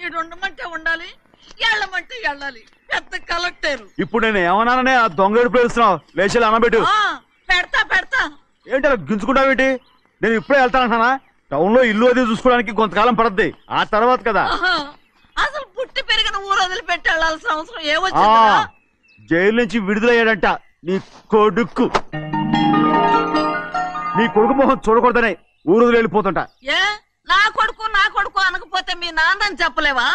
ఈడు ఉండమంటే ఉండాలి, వెళ్ళమంటే వెళ్ళాలి. పెద్ద కలెక్టర్. ఇప్పుడు నేను ఏమన్నాననే ఆ దొంగ ఏడుపు వేస్తున్నావు? లేచి అనబెట్టు. పెడతా పెడతా. ఏంటి అలా గించుకుంటావేంటి? నేను ఇప్పుడే వెళ్తానంటున్నా. టౌన్ లో ఇల్లు అది చూసుకోవడానికి కొంతకాలం పడద్ది, ఆ తర్వాత కదా. అసలు పుట్టి పెరిగిన ఊరు వదిలిపెట్టి వెళ్ళాల్సిన అవసరం ఏమొచ్చిందా? జైలు నుంచి విడుదలయ్యాడంట నీ కొడుకు. నీ కొడుకు మొహం చూడకూడదనే ఊరు వదిలి వెళ్ళిపోతుంటా. ఏ నా కొడుకు అనకపోతే మీ నాన్నని చెప్పలేవా?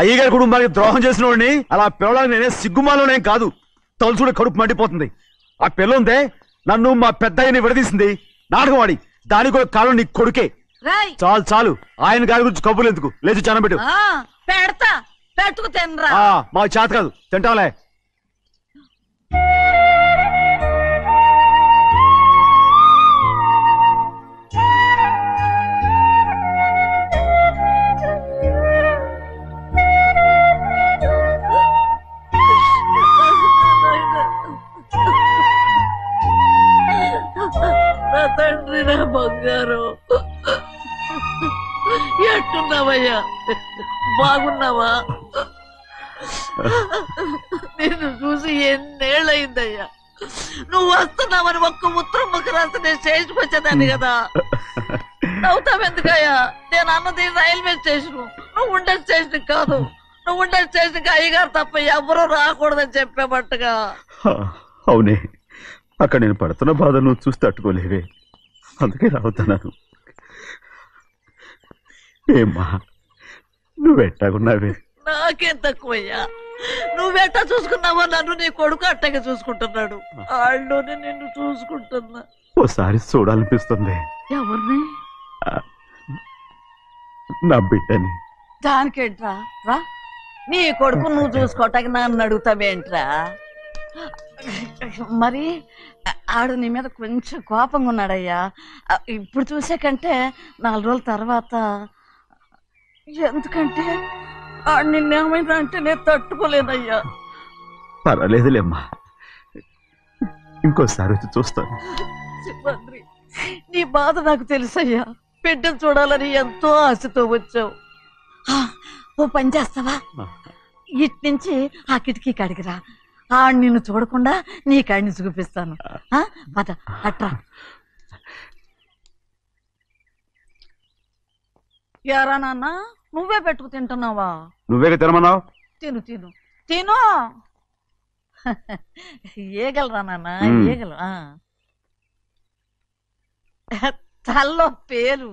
అయ్యగారి కుటుంబానికి ద్రోహం చేసిన వాడిని అలా పిల్లడానికి నేనే సిగ్గుమాలోనేం కాదు. తలుచుడే కడుపు మండిపోతుంది. ఆ పిల్ల ఉందే నన్ను మా పెద్దయ్యని విడదీసింది, నాటకవాడి. దానికి కూడా కాలం నీ కొడుకే. చాలు చాలు, ఆయన గారి గురించి కబుర్లు ఎందుకు? లేచి చనబెట్టు. పెడతా, పెట్టుకు తినరా. మా చేత కాదు, తింటాలే. నా తండ్రి, నా బంగారు, ఎట్టున్నావయ్యా? బాగున్నావా? నిన్ను చూసి ఎన్నేళ్ళయిందయ్యా. నువ్వు వస్తున్నావని ఒక్క ఉత్తరం ముక్క రాస్తే నేను స్టేషన్కి వచ్చేదాన్ని కదా. నవ్వుతావెందుకయ్యా? నేను అన్నది రైల్వే స్టేషన్, నువ్వు ఉండే స్టేషన్ కాదు. నువ్వు ఉండే స్టేషన్కి అయ్యగారు తప్ప ఎవరూ రాకూడదని చెప్పేమట్టుగా. అవునే, అక్కడ నేను పడుతున్న బాధ నువ్వు చూసి తట్టుకోలేవే, అందుకే రావుతున్నాను. ఏమ్మా నువ్వెట్టాగున్నావే? నాకేం తక్కువయ్యా. నువ్వెట్టా చూసుకున్నావో నన్ను నీ కొడుకు అట్టగా చూసుకుంటున్నాడు. వాళ్ళలోనే నిన్ను చూసుకుంటున్నా. ఓసారి చూడాలనిపిస్తుంది. ఎవరిని? నా బిడ్డని. దానికేంట్రా? రా, నీ కొడుకు నువ్వు చూసుకోవటానికి నన్ను అడుగుతావేంట్రా? మరి ఆడు నీ మీద కొంచెం కోపంగా ఉన్నాడయ్యా. ఇప్పుడు చూసే కంటే 4 రోజుల తర్వాత. ఎందుకంటే నిన్నేమైనా అంటే నేను తట్టుకోలేదయ్యా. పర్వాలేదులేమ్మా, ఇంకోసారి వచ్చి చూస్తాను. సింహాద్రి, నీ బాధ నాకు తెలుసయ్యా. బిడ్డను చూడాలని ఎంతో ఆశతో వచ్చావు. ఓ పని చేస్తావా? ఇటు నుంచి ఆ కిటికీ కాడికిరా. నిన్ను చూడకుండా నీ కాడిని చూపిస్తాను. పద అట్రా. యారా నాన్న, నువ్వే పెట్టుకు తింటున్నావా? నువ్వే తినమన్నావు. తిను తిను తిను. ఏగలరా నాన్న, ఏగలు. తల్లో పేరు.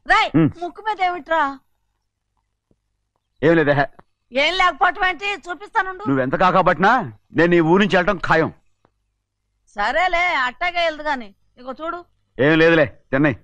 రాయ్, ముక్కు మీద ఏమిట్రా? ఏం లేదే. ఏం లేకపోవటం ఏంటి? చూపిస్తాను. నువ్వెంత కాకబట్టినా నేను ఈ ఊరి నుంచి వెళ్ళటం ఖాయం. సరేలే, అట్టాగే వెళ్దు గాని. ఇగో చూడు. ఏం లేదులే, తిన్నాయి.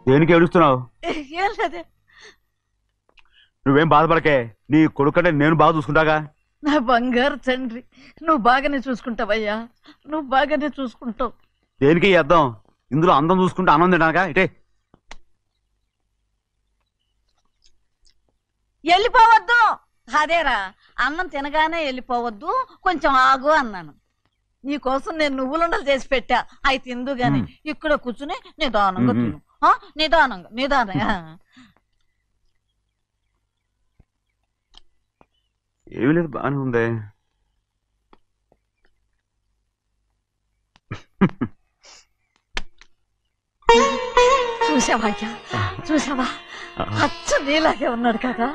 దేనికి ఏడుస్తున్నావు? ఏం లేదే. నువ్వేం బాధపడకే, నీ కొడుకంటే నేను బాగా చూసుకుంటాగా. నా బంగారు తండ్రి, నువ్వు బాగానే చూసుకుంటావయ్యా. నువ్వు బాగానే చూసుకుంటావు. దేనికి అర్థం? ఇందులో అందం చూసుకుంటే ఆనందం తినగా. ఇటే వెళ్ళిపోవద్దు. అదేరా, అన్నం తినగానే వెళ్ళిపోవద్దు, కొంచెం ఆగు అన్నాను. నీకోసం నేను నువ్వులుండలు చేసి పెట్టా, అవి తిందు గాని. ఇక్కడ కూర్చుని నిదానంగా తిను. నిదానంగా నిదానంగా. ఏమీ లేదు, బాగానే ఉంది. చూసావా అయ్యా, చూసావా? అచ్చ నీలాగే ఉన్నాడు కదా.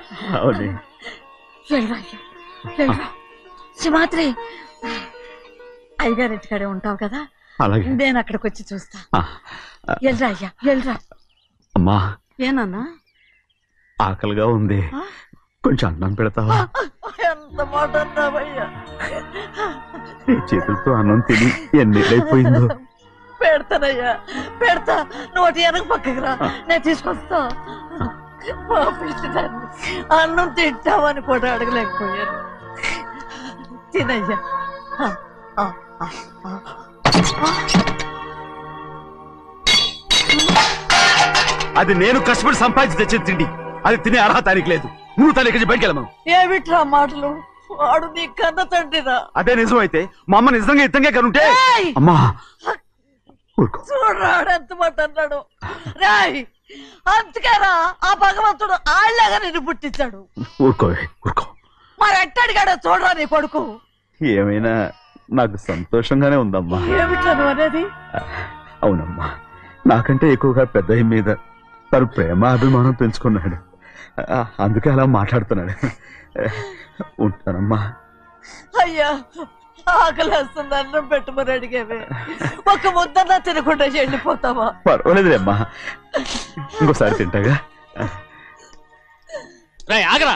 వెళ్ళరా అయ్యా, వెళ్ళరా. సింహాద్రి, అయ్యగారింటికాడే ఉంటావు కదా, నేను అక్కడికి వచ్చి చూస్తా. వెళ్ళరా అయ్యా, వెళ్ళరా. అమ్మా, ఏనన్నా? ఆకలిగా ఉంది, కొంచెం అన్నం పెడతావా? ఎంత మాట అన్నావయ్యా. నీ చేతులతో అన్నం తిని ఎన్నిళ్ళైపోయిందో. పెడతానయ్యా, పెడతా. నోటి వెనక పక్కకి రా, నేను తీసుకొస్తా. పాపించడాన్ని అన్నం తింటామని కూడా అడగలేకపోయాను. తినయ్యా. అది నేను కష్టపడి సంపాదించి తెచ్చిన తిండి. అది తినే అర్హత ఆయనకి లేదు. నువ్వు తన ఇక్కడి బయటికి వెళ్ళమను. ఏమిట్రా మాటలు? వాడు నీ కన్న తండ్రిరా. అదే నిజం అయితే మా అమ్మ నిజంగా ఇద్దంగా కనుంటే అమ్మా చూడరాడు ఎంత మాట అన్నాడు. రాయ్ అందుకేనా ఆ భగవంతుడు ఆళ్ళగా నిన్ను పుట్టించాడు. ఊరుకో ఊరుకో. మరి ఎట్టడిగాడో చూడరా నీ కొడుకు. ఏమైనా నాకు సంతోషంగానే ఉందమ్మా. ఏమిట్రా నువ్వు అనేది? అవునమ్మా, నాకంటే ఎక్కువగా పెద్ద మీద తను ప్రేమ అభిమానం పెంచుకున్నాడు. అందుకే అలా మాట్లాడుతున్నాడు. ఉంటానమ్మా. అయ్యా ఆకలేస్తుంది, అన్నం పెట్టమని అడిగేవే. ఒక ముద్దన్నా తినకుండా వెళ్ళిపోతావా? పర్వాలేదులేమ్మా, ఇంకోసారి తింటాగా. ఆగరా.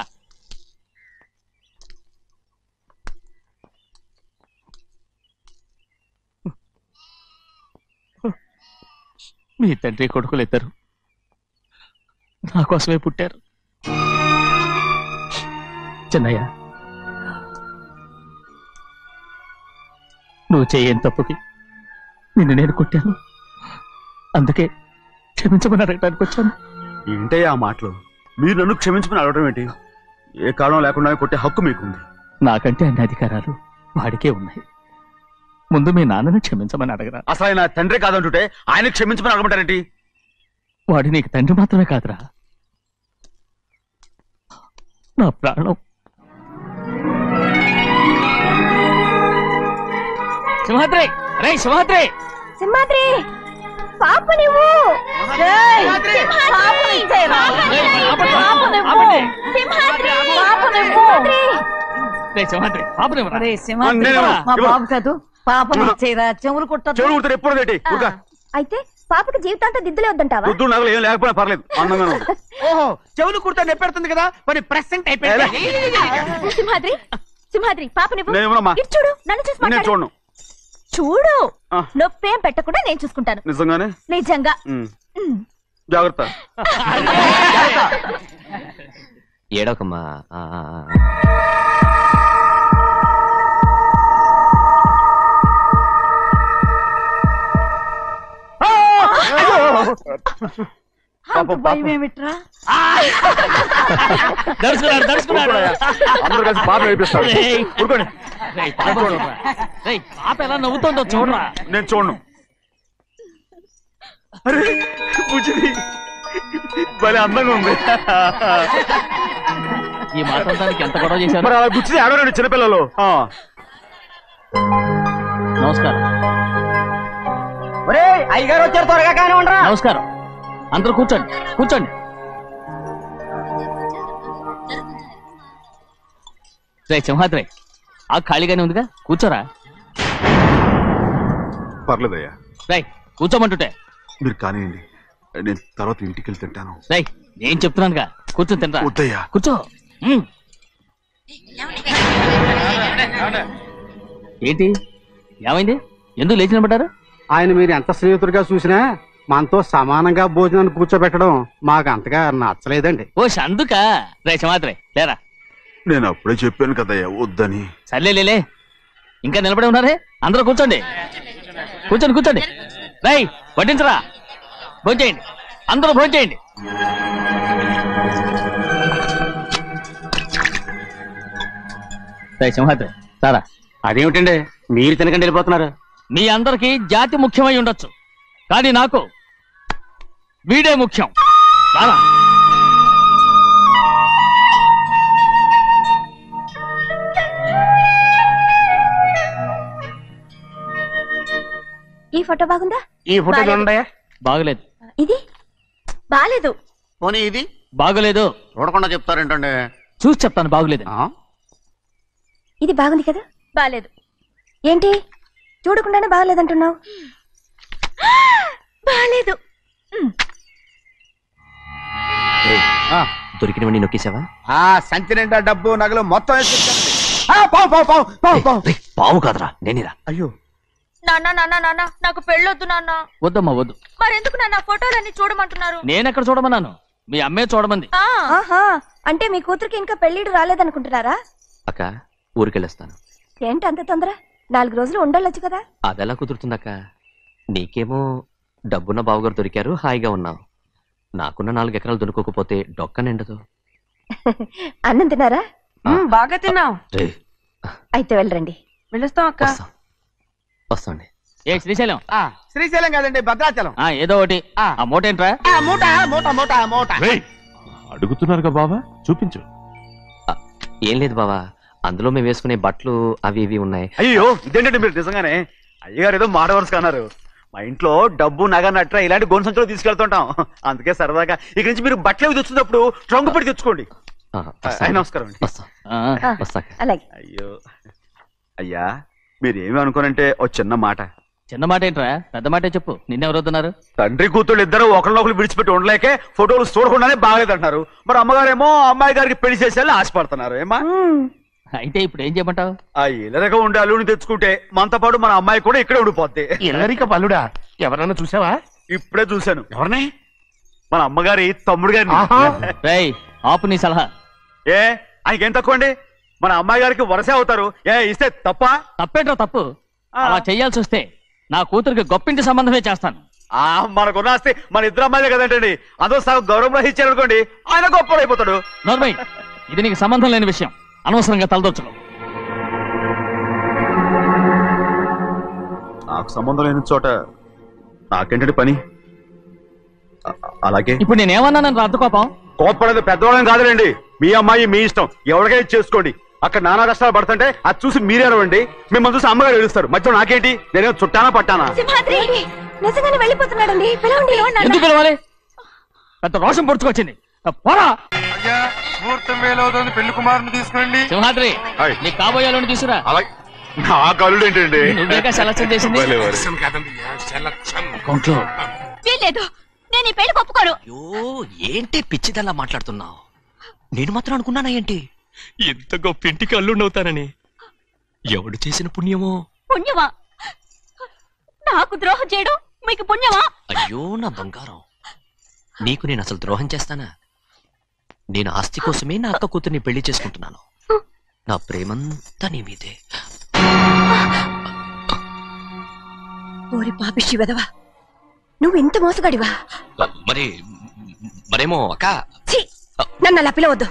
మీ తండ్రి కొడుకులు ఇద్దరు నా కోసమే పుట్టారు. చిన్నయ్య, నువ్వు చేయని తప్పుకి నిన్ను నేను కొట్టాను. అందుకే క్షమించమని అడగడానికి వచ్చాను. ఏంటే ఆ మాటలు? మీరు నన్ను క్షమించమని అడగడం ఏంటి? ఏ కారణం లేకుండా కొట్టే హక్కు మీకుంది. నాకంటే అన్ని అధికారాలు వాడికే ఉన్నాయి. ముందు మీ నాన్నని క్షమించమని అడగరా. అసలు ఆయన తండ్రి కాదంటుంటే ఆయన క్షమించమని అడగమంటారేంటి? వాడి నీకు తండ్రి మాత్రమే కాదురా, నా ప్రాణం. సింహాద్రి, రే సింహాద్రి, సింహాద్రి పాప నువ్వు మా బాబు కాదు, పాపం ఇచ్చేరా. చెవులు కుట్టదు. చెవులు కుడతారు ఎప్పుడు? అయితే పాపకి జీవితాంతా దిద్దులే వద్దంటావా? పొద్దు నగలు ఏం లేకపోయినా పర్లేదు, అందంగా ఉంది. ఓహో, చెవులు కుర్తా నెప్పెడుతుంది కదా, మరి ప్రెసెంట్ అయిపోయింది. సింహాద్రి, సింహాద్రి పాప నువ్వు నేనేమోనమ్మా? ఇటు చూడు, నన్ను చూసి నేను మాట్లాడు. చూడను. చూడు, నొప్పేం పెట్టకుండా నేను చూసుకుంటాను. నిజంగానే? నిజంగా. జాగ్రత్త. ఏడోకమ్మా. భయం ఏమిట్రా? దర్శకున్నాడు దర్శకున్నాడు. అందరూ కలిసి పాప వేపిస్తారు. ఊరుకోండి. పాప ఎలా నవ్వుతుందో చూడరా. నేను చూడను. అరే బుజ్జిది భలే అందంగా ఉంది. ఈ మాత్రం దానికి ఎంత గొడవ చేశారు? మరి అలా బుజ్జిది ఆడవాడు చిన్నపిల్లలు. నమస్కారం. అయ్యగారు వచ్చారు, త్వరగా కానీ ఉండరా. నమస్కారం. అందరూ కూర్చోండి కూర్చోండి. రే సింహాద్రి, ఆ ఖాళీగానే ఉందిగా, కూర్చోరా. పర్లేదయ్యా. రై కూర్చోమంటుంటే. మీరు కానివ్వండి, నేను తర్వాత ఇంటికి వెళ్ళి తింటాను. రై నేను చెప్తున్నానుగా, కూర్చొని తింటా. వద్దయ్యా. కూర్చో. ఏంటి ఏమైంది? ఎందుకు లేచి నిలబడ్డారు? ఆయన మీరు ఎంత స్నేహితుడిగా చూసినా మనతో సమానంగా భోజనాన్ని కూర్చోబెట్టడం మాకు అంతగా నచ్చలేదండి. ఓ అందుకా? రే సింహాద్రి లేరా. నేను అప్పుడే చెప్పాను కదయ్యా వద్దని. సర్లేలే, ఇంకా నిలబడి ఉన్నారే. అందరూ కూర్చోండి కూర్చోండి కూర్చోండి. రై వడ్డించరా, భోంచేయండి, అందరూ భోంచేయండి. రై సింహాద్రి సారా. అదేమిటండి మీరు తినకండి వెళ్ళిపోతున్నారు? మీ అందరికీ జాతి ముఖ్యమై ఉండొచ్చు, కానీ నాకు వీడే ముఖ్యం. సారా. ఈ ఫోటో బాగుందా? ఈ ఫోటో చూడండి. బాగలేదు. ఇది బాలేదు. పోనీ ఇది బాగలేదు. చూడకుండా చెప్తారేంటండి? చూసి చెప్తాను బాగలేదు. ఇది బాగుంది కదా? బాలేదు. ఏంటి చూడకుండానే బాగలేదంటున్నావు? బాలేదు. దొరికినవన్నీ నొక్కేసావా? సంచి నిండా డబ్బు నగలు మొత్తం పావు కాదురా, నేనేరా. అయ్యో నాన్న నాన్న నాన్న, నాకు పెళ్ళొద్దు నాన్న. వద్దమ్మా వద్దు. మరెందుకు నాన్న ఫోటోలన్నీ చూడమంటున్నారు? నేనెక్కడ చూడమన్నాను? మీ అమ్మే చూడమంది. ఆహా, అంటే మీ కూతురికి ఇంకా పెళ్లిడు రాలేదనుకుంటున్నారా? అక్క ఊరికెళ్ళొస్తాను. ఏంటి అంత తొందర? 4 రోజులు ఉండొచ్చు కదా. అదెలా కుదురుతుందక్క? నీకేమో డబ్బున్న బావగారు దొరికారు, హాయిగా ఉన్నావు. నాకున్న 4 ఎకరాలు దొరకకపోతే డొక్క నిండదు. అన్నం తిన్నారా? బాగా తిన్నావు. అయితే వెళ్ళరండి. వెళ్ళొస్తాం అక్క. వస్తాండి. ఏ శ్రీశైలం? శ్రీశైలం కాదండి, భద్రాచలం. ఏదో ఒకటి. ఆ మూట ఏంట్రా? మూట మూట మూట మూట. అడుగుతున్నారుగా బావా, చూపించు. ఏం లేదు బావా, అందులో మేము వేసుకునే బట్టలు అవి ఇవి ఉన్నాయి. అయ్యో ఇదేంటండి మీరు నిజంగానే అయ్యగారు ఏదో మాడవర్స్ కన్నారు. మా ఇంట్లో డబ్బు నగ నట్ర ఇలాంటి గోను సంచులు తీసుకెళ్తుంటాం. అందుకే సరదాగా ఇక నుంచి మీరు బట్టలు తెచ్చుకున్నప్పుడు ట్రంక్ పెట్టి తెచ్చుకోండి. నమస్కారం అండి. వస్తా. అలాగే. అయ్యో అయ్యా, మీరు ఏమి అనుకోనంటే ఓ చిన్న మాట. చిన్న మాట ఏంట్రా? పెద్ద మాటే చెప్పు. నిన్నెవరొద్దున్నారు? తండ్రి కూతుళ్ళు ఇద్దరు ఒకరినొకరు విడిచిపెట్టి ఉండలేకే ఫోటోలు చూడకుండానే బాగలేదంటున్నారు. మరి అమ్మగారేమో అమ్మాయి గారికి పెళ్లి చేసేయాలని ఆశపడుతున్నారు. ఏమా అయితే ఇప్పుడు ఏం చేయమంటావు? ఆ ఇల్లరగా ఉండే అల్లుని తెచ్చుకుంటే మనతో పాటు మన అమ్మాయి కూడా ఇక్కడే ఉండిపోద్ది. ఇల్లరిక పల్లుడా? ఎవరన్నా చూసావా? ఇప్పుడే చూశాను. ఎవరిని? మన అమ్మగారి తమ్ముడు గారిని. రేయ్ ఆపు నీ సలహా. ఏ ఆయనకేం తక్కువ అండి? మన అమ్మాయి గారికి వరసే అవుతారు. ఏ ఇస్తే తప్ప? తప్పేంట్రా తప్పు? అలా చెయ్యాల్సి వస్తే నా కూతురికి గొప్పింటి సంబంధమే చేస్తాను. మనకున్న ఆస్తి మన ఇద్దరు అమ్మాయిలే కదంటండి. అందరూ సగం గౌరవం ఇచ్చారు అనుకోండి, ఆయన గొప్పడు అయిపోతాడు. నోర్మై, ఇది నీకు సంబంధం లేని విషయం. అనవసరంగా తలదొచ్చుకో. నాకు సంబంధం లేని చోట నాకేంటంటే పని. అలాగే ఇప్పుడు నేనేమన్నానని రద్దు కోపం? కోప్పడేది పెద్దవాళ్ళని కాదులేండి. మీ అమ్మాయి మీ ఇష్టం, ఎవరికైనా చేసుకోండి. అక్కడ నానా కష్టాలు పడుతుంటే అది చూసి మీరేరవండి. మిమ్మల్ని చూసి అమ్మగారు ఏడుస్తారు. మధ్యలో నాకేంటి? నేనేం చుట్టానా పట్టానా? సింహాద్రి నిజంగానే వెళ్ళిపోతున్నాడండి. పిలవండి. ఎందుకు పిలవాలి? పెద్ద రోషం పొడుచుకొచ్చింది. పోరా. ముహూర్తం వేలవుతుంది, పెళ్లి కుమారుని తీసుకురండి. సింహాద్రి నీ కాబోయేలోని తీసుకురా. నా కళ్ళు ఏంటండి? నువ్వేగా సెలక్షన్ చేసింది. వీల్లేదు, నేను ఈ పెళ్లి ఒప్పుకోను. అయ్యో ఏంటి పిచ్చిదల్లా మాట్లాడుతున్నావు? నేను మాత్రం అనుకున్నానా ఏంటి ఎంత గొప్ప ఇంటికి అల్లుండవుతానని? ఎవడు చేసిన పుణ్యమో? పుణ్యమా? నాకు ద్రోహం చేయడం మీకు పుణ్యమా? అయ్యో నా బంగారం, నీకు నేను అసలు ద్రోహం చేస్తానా? నేను ఆస్తి కోసమే నా అక్క కూతుర్ని పెళ్లి చేసుకుంటున్నాను. నా ప్రేమంతా నీ మీదే. ఓరి పాపిష్టి వెదవా, నువ్వు ఇంత మోసగాడివా? మరేమో అక్క. నన్ను అలా పిలవద్దు.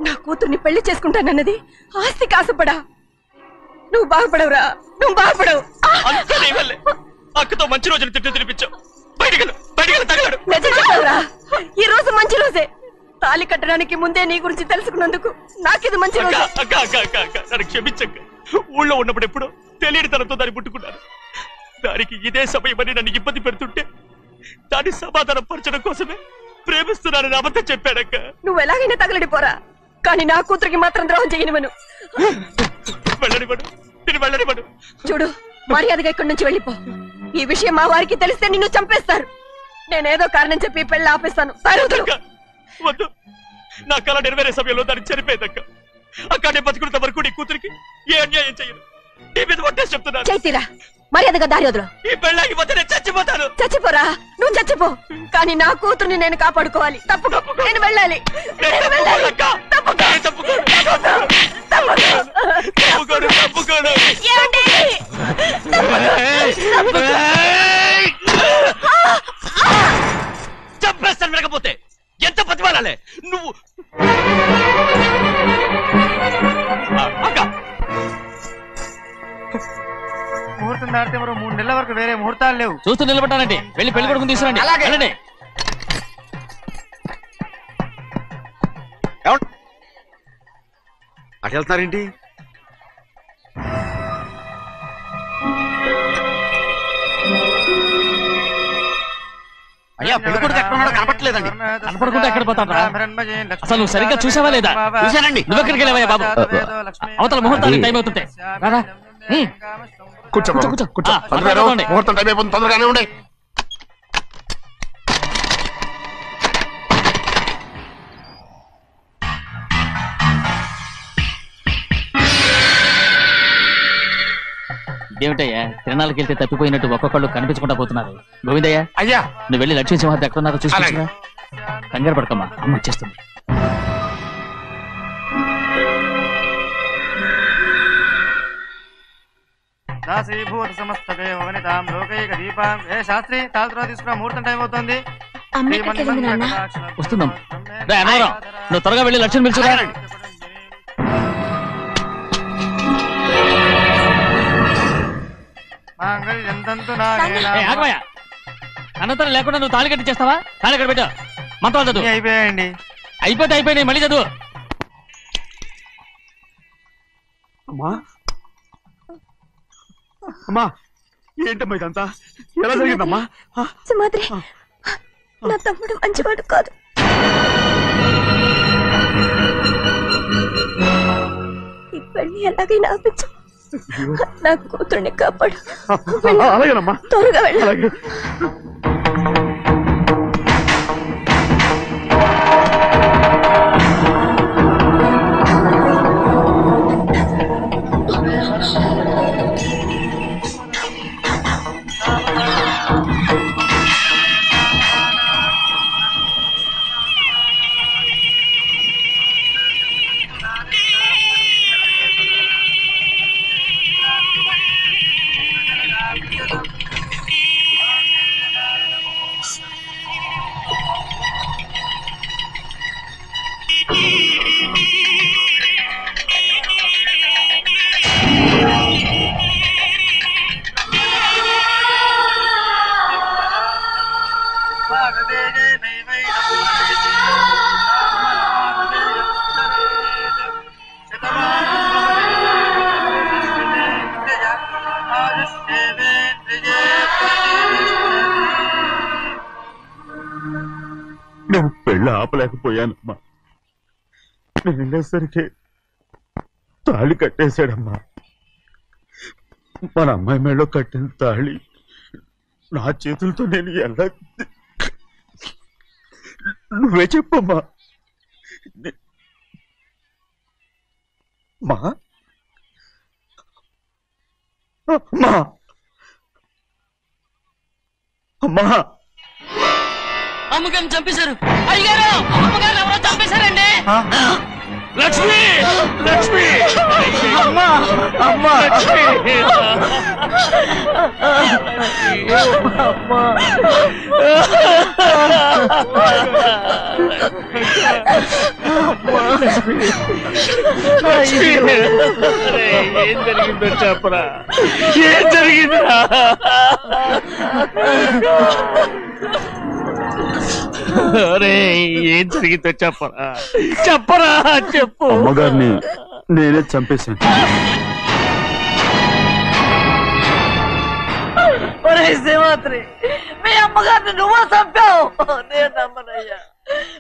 నా కూతుర్ని పెళ్లి చేసుకుంటానన్నది ఆస్తి కాసపడా. నువ్వు బాగుపడవురా, నువ్వు బాగుపడవు. అక్కతో మంచి రోజులు తిట్టు తినిపించావు. నిజం చెప్పవురా, ఈ రోజు మంచి రోజే. తాళి కట్టడానికి ముందే నీ గురించి తెలుసుకున్నందుకు నాకిది మంచి రోజు. నన్ను క్షమించక్క. ఊళ్ళో ఉన్నప్పుడు ఎప్పుడో తెలియని తనతో దాన్ని పుట్టుకున్నాను. దానికి ఇదే సమయమని నన్ను ఇబ్బంది పెడుతుంటే దాన్ని సమాధానం పరచడం కోసమే ప్రేమిస్తున్నానని అబద్ధం చెప్పాడక్క. నువ్వు ఎలాగైనా తగలడిపోరా, కానీ నా కూతురికి మాత్రం ద్రోహం చేయనివను. వెళ్ళనివ్వడు, నేను వెళ్ళనివ్వడు. చూడు, మర్యాదగా ఇక్కడి నుంచి వెళ్ళిపో. ఈ విషయం మా వారికి తెలిస్తే నిన్ను చంపేస్తారు. నేనేదో కారణం చెప్పి పెళ్లి ఆపేస్తాను. వద్దు, నా కళ నెరవేరే సమయంలో దాన్ని చనిపోయేదక్క. అక్కడే బతుకున్నంత వరకు నీ కూతురికి ఏ అన్యాయం చేయను. నీ మీద ఒట్టేసి చెప్తున్నాను. చైతీరా, మర్యాదగా దారి వదులు. ఈ పెళ్ళాకి వద్ద నేను చచ్చిపోతాను. చచ్చిపోరా, నువ్వు చచ్చిపో, కానీ నా కూతుర్ని నేను కాపాడుకోవాలి. తప్పుకో, నేను వెళ్ళాలి. చంపేస్తాను. వినకపోతే ఎంత బతిమాలాలే నువ్వు? ముహూర్తం దాటితే మరో 3 నెలల వరకు వేరే ముహూర్తాలు లేవు. చూస్తూ నిలబట్టానండి. వెళ్ళి పెళ్లి కొడుకుని తీసుకురండి. వెళ్ళండి. అటు వెళ్తున్నారేంటి? అయ్యా, పెళ్లి కొడుకు ఎక్కడ ఉన్నాడో కనపట్లేదండి. కనపడకుండా ఎక్కడ పోతాడ్రా? అసలు నువ్వు సరిగ్గా చూసావా లేదా? చూశానండి. నువ్వు ఎక్కడికి వెళ్ళావయ్యా బాబు? అవతల ముహూర్తానికి టైం అవుతుంటే రారా. కూర్చో కూర్చో. కూర్చో. కూర్చోండి. ముహూర్తం టైం అయిపోతుంది, తొందరగానే ఉండే. ఇదేమిటయ్యా, తిరణాలకు వెళ్తే తప్పిపోయినట్టు ఒక్కొక్కళ్ళు కనిపించకుండా పోతున్నారు. గోవిందయ్య, అయ్యా నువ్వు వెళ్ళి లక్ష్మీ సింహాద్రి ఎక్కడున్నారో చూసుకుంటున్నా. కంగారు పడకమ్మా, అమ్మ వచ్చేస్తుంది. దాసీభూత సమస్త దేవనితాం లోకైక దీపాం. ఏ శాస్త్రి తాళతో తీసుకురా, ముహూర్తం టైం అవుతుంది. వస్తుందమ్మా. నువ్వు త్వరగా వెళ్ళి లక్ష్యం పిలుచురా. అనంతరం లేకుండా నువ్వు తాళి కట్టి చేస్తావా? తాళి కట్టి పెట్టు. మంత్రాలు చదువు. అయిపోయాయండి. అయిపోయినాయి, మళ్ళీ చదువు. అమ్మా అమ్మా, ఏంటమ్మా ఇదంతా? ఎలా జరిగిందమ్మా? సుమాద్రి, నా తమ్ముడు మంచివాడు కాదు. ఈ పెళ్లి ఎలాగైనా ఆపించు. నా కూతుర్ని కాపాడు. అలాగేనమ్మా, త్వరగా వెళ్ళాలి. నేను పెళ్ళి ఆపలేకపోయానమ్మా. నేను వెళ్ళేసరికి తాళి కట్టేశాడమ్మా. మన అమ్మాయి మేడలో కట్టిన తాళి నా చేతులతో నేను ఎలా... నువ్వే చెప్పమ్మా. మా అమ్మా అమ్మా అమ్మగారిని చంపేశారు. అయ్యారు, అమ్మగారు ఎవరో చంపేశారండి. లక్ష్మి, లక్ష్మి, అమ్మా అమ్మా ఏం జరిగిందో చెప్పరా? ఏం జరిగిందిరా? ఏం జరిగిందో చెప్పరా, చెప్పరా, చెప్పు. అమ్మగారిని నేనే చంపేశాను. శ్రీమాత్రి, మీ అమ్మగారిని నువ్వు చంపావు. నేను నమ్మనయ్యా.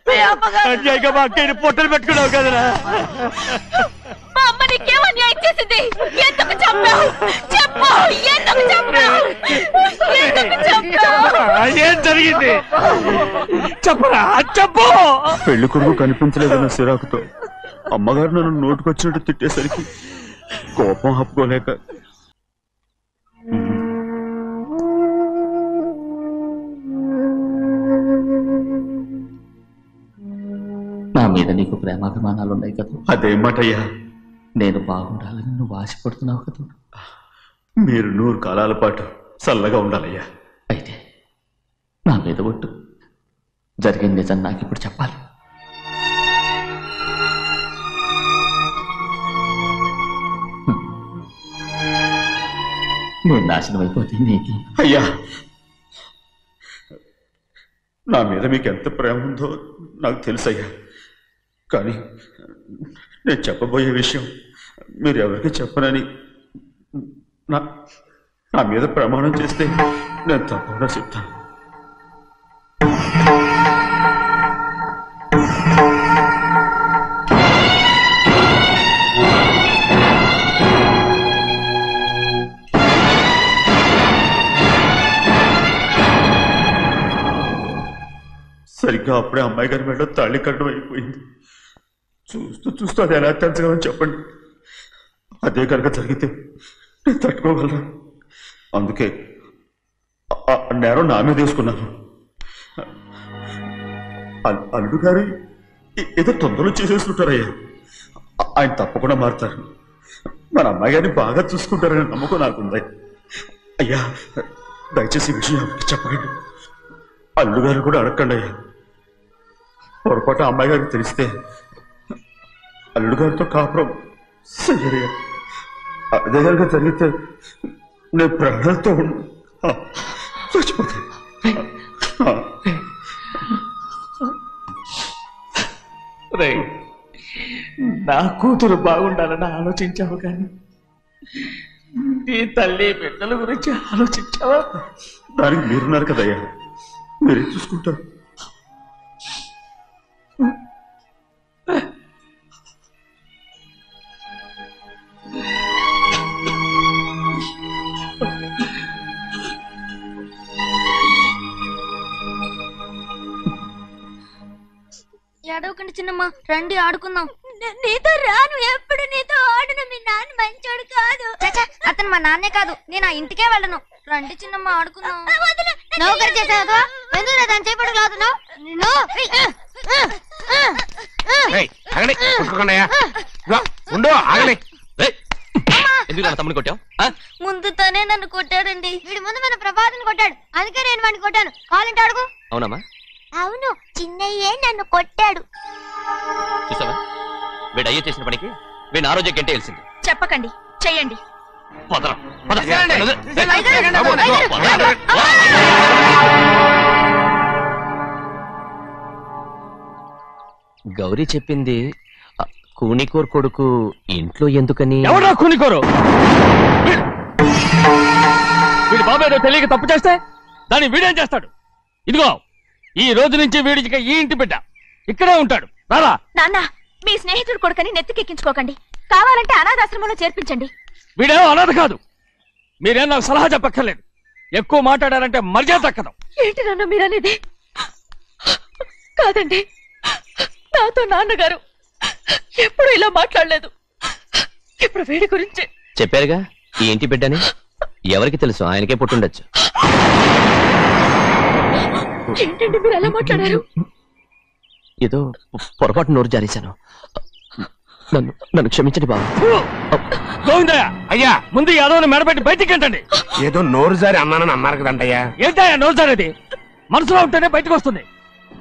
మీ అమ్మగారు మా అక్కని పొట్టలు పెట్టుకున్నావు కదరా. మా అమ్మ నీకేం అన్యాయం చేసింది? ఎందుకు చంపావు? చెప్పు, ఎందుకు చంపావు? ఎందుకు చంపావు? ఏం జరిగింది చెప్పరా, చెప్పు. పెళ్లి కొడుకు కనిపించలేదన్న సిరాకుతో అమ్మగారు నన్ను నోటుకొచ్చినట్టు తిట్టేసరికి కోపం ఆపుకోలేక నా మీద నీకు ప్రేమాభిమానాలు ఉన్నాయి కదా. అదేమాటయ్యా? నేను బాగుండాలని నువ్వు ఆశపడుతున్నావు కదా. మీరు 100 కాలాల పాటు చల్లగా ఉండాలయ్యా. అయితే నా మీద ఒట్టు. జరిగిన నిజం నాకు ఇప్పుడు చెప్పాలి. నేను నాశనం అయిపోతే నీకు. అయ్యా, నా మీద మీకు ఎంత ప్రేమ ఉందో నాకు తెలుసయ్యా. కానీ నేను చెప్పబోయే విషయం మీరు ఎవరికి చెప్పనని నా మీద ప్రమాణం చేస్తే నేను తప్పకుండా చెప్తాను. సరిగ్గా అప్పుడే అమ్మాయి గారి మెడలో తాళి కట్టడం అయిపోయింది. చూస్తూ చూస్తూ అది ఎలా తెంచగలని చెప్పండి. అదే కనుక జరిగితే నేను తట్టుకోగలరా? అందుకే నేరం నా మీద తీసుకున్నాను. అల్లుడు గారు ఏదో తొందరలో చేసేస్తుంటారయ్యా. ఆయన తప్పకుండా మారుతారు. మన అమ్మాయి గారిని బాగా చూసుకుంటారని నమ్మకం నాకుంది. అయ్యా దయచేసి ఈ విషయం చెప్పండి. అల్లుడు గారు కూడా అడగండి అయ్యా. పొరపాటు అమ్మాయి గారికి తెలిస్తే అల్లుడు గారితో కాపురం సయ్యయ్యా. అదే కనుక జరిగితే నేను ప్రాణాలతో చచ్చిపోతాను. నా కూతురు బాగుండాలని ఆలోచించావు కానీ నీ తల్లి బిడ్డల గురించి ఆలోచించావా? దానికి మీరున్నారు కదయ్యా, మీరే చూసుకుంటారు. ఏడవకండి చిన్నమ్మ, రండి ఆడుకుందాం. నీతో రాను, ఎప్పుడు నీతో ఆడను. మీ నాన్న మంచోడు కాదు. అతను మా నాన్నే కాదు, నేను ఆ ఇంటికే వెళ్ళను. రండి చిన్నమ్మ ఆడుకుందాం. నౌకరి చేసావా? ఎందుకు దాని చేపడు లాదున్నావు? తమ్ముడు కొట్టావు? ముందు తనే నన్ను కొట్టాడండి. వీడి ముందు మన ప్రభాతం కొట్టాడు, అందుకే నేను వాడిని కొట్టాను. కావాలంటే అడుగు. అవునమ్మా? అవును, చిన్నయ్యే నన్ను కొట్టాడు. చూసావా, వీడు అయ్యే చేసిన పనికి వీడిని ఆరోగ్యం కంటే తెలిసింది. చెప్పకండి, చెయ్యండి. గౌరీ చెప్పింది కూనికోర్ కొడుకు ఇంట్లో ఎందుకని. ఎవరా కూనికోరు? వీడి బాబాయ్ తెలియక తప్పు చేస్తే దాన్ని వీడేం చేస్తాడు? ఇదిగో, ఈ రోజు నుంచి వీడికి ఈ ఇంటి బిడ్డ ఇక్కడే ఉంటాడు. రారా. నాన్న, మీ స్నేహితుడు కొడుకని నెత్తికెక్కించుకోకండి. కావాలంటే అనాథాశ్రమంలో చేర్పించండి. వీడేమో అనాథ కాదు. మీరేం నాకు సలహా చెప్పక్కర్లేదు. ఎక్కువ మాట్లాడారంటే మర్యాద దక్కదు. ఏంటి నాన్న మీరనేది? కాదండి, నాతో నాన్నగారు ఎప్పుడు ఇలా మాట్లాడలేదు. ఇప్పుడు వీడి గురించి చెప్పారుగా ఈ ఇంటి బిడ్డని. ఎవరికి తెలుసు, ఆయనకే పుట్టుండొచ్చు. ఏంటండి మీరు ఎలా మాట్లాడారు? ఏదో పొరపాటు నోరు జారేశాను. నన్ను క్షమించండి బాబు. గోవిందయ్య, అయ్యా ముందు యాదవ్ని మెడబెట్టి బయటికి ఏంటండి? ఏదో నోరు జారి అన్నానని అన్నారు కదంటయ్యా. ఏంటయ్యా నోరు జారేది? మనసులో ఉంటేనే బయటకు వస్తుంది.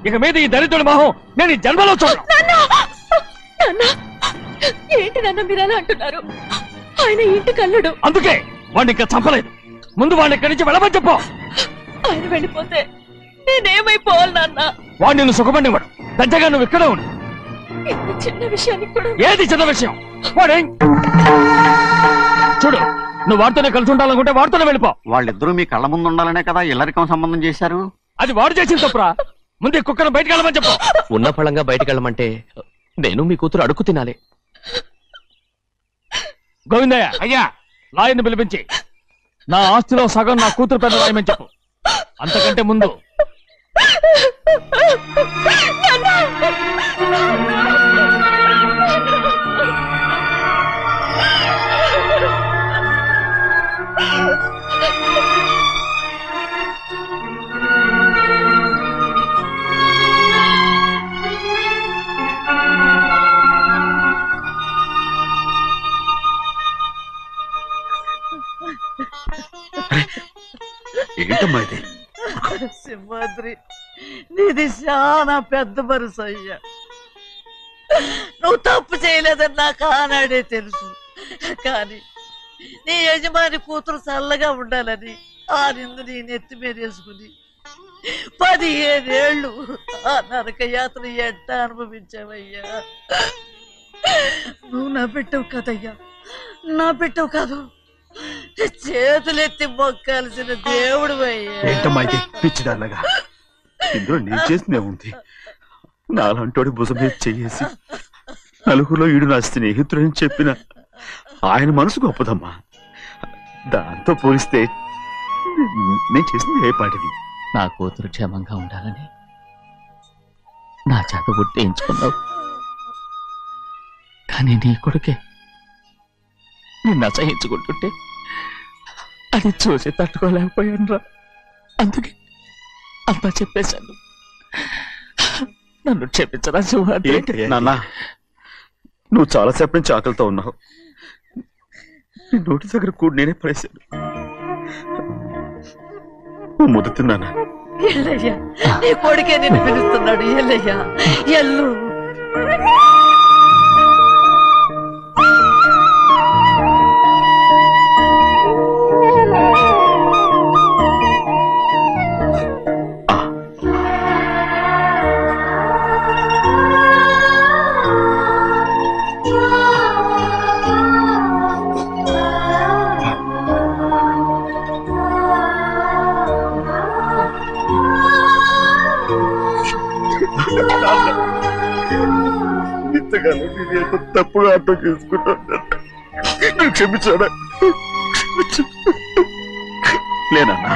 ఇక మీద ఈ దరిద్రుడి మొహం నేను ఈ జన్మలో చూడను. ఏంటి నాన్న మీరు ఎలా అంటున్నారు? ఆయన ఇంటి కల్లుడు. అందుకే వాడిని ఇంకా చంపలేదు. ముందు వాడిని ఇక్కడి నుంచి వెళ్ళమని చెప్పు. ఆయన వెళ్ళిపోతే నేనేమైపోవాలి నాన్న? వాడు నిన్ను సుఖపడివాడు. పెద్దగా నువ్వు ఇక్కడే ఉండు. ఇంత చిన్న విషయానికి కూడా. ఏది చిన్న విషయం? వాడే చూడు, నువ్వు వాడితోనే కలిసి ఉండాలనుకుంటే వాడితోనే వెళ్ళిపో. వాళ్ళిద్దరూ మీ కళ్ళ ముందు ఉండాలనే కదా ఇల్లరికం సంబంధం చేశారు. అది వాడు చేసిన తప్పురా. ముందు కుక్కను బయటకు వెళ్ళమని చెప్పు. ఉన్న ఫలంగా బయటకు వెళ్ళమంటే నేను మీ కూతురు అడుగు తినాలి. గోవిందయ్య, అయ్యా లాయర్ని పిలిపించి నా ఆస్తిలో సగం నా కూతురు పెద్ద రాయమని చెప్పు. అంతకంటే ముందు ఏంటమ్మా ఇది? సింహాద్రి, నీది చాలా పెద్ద మనసు అయ్యా. నువ్వు తప్పు చేయలేదని నాకు ఆనాడే తెలుసు. కానీ నీ యజమాని కూతురు చల్లగా ఉండాలని ఆ నిందు నీ నెత్తి మీద వేసుకుని 15 ఏళ్ళు ఆ నరక యాత్ర ఎట్ట అనుభవించావయ్యా. నువ్వు నా పెట్టవు కదయ్యా, నా పెట్టవు కాదు, చేతులెత్తి మొక్కాల్సిన దేవుడు అయ్యా. ఏంటమ్మా ఇది పిచ్చిదాన్నగా? ఇందులో నేను చేసినే ఉంది. నాలంటోడి భుజం మీద చెయ్యేసి నలుగురిలో ఈడు నా స్నేహితుడని చెప్పిన ఆయన మనసు గొప్పదమ్మా. దాంతో పోలిస్తే నేను చేసింది ఏ పాటిది? నా కూతురు క్షేమంగా ఉండాలని నా చేత గుర్తించుకున్నావు. కానీ నీ కొడుకే నిన్ను అసహించుకుంటుంటే అది చూసి తట్టుకోలేకపోయాను రా. అందుకే అంతా చెప్పేశాను. నన్ను క్షమించరా సింహాద్రి. నాన్న నువ్వు చాలాసేపు నుంచి ఆకలితో ఉన్నావు. నీ నోటి దగ్గర కూడా నేనే పడేశాను. నువ్వు ముద్దు తిన్నానా? ఎల్లయ్యా, నీ కొడుకే నిన్ను పిలుస్తున్నాడు. ఎల్లయ్యా, ఎల్లు. ఇంతకాలం నేను తప్పుగా అర్థం చేసుకుంటాను. నువ్వు క్షమించాడా? లేనన్నా.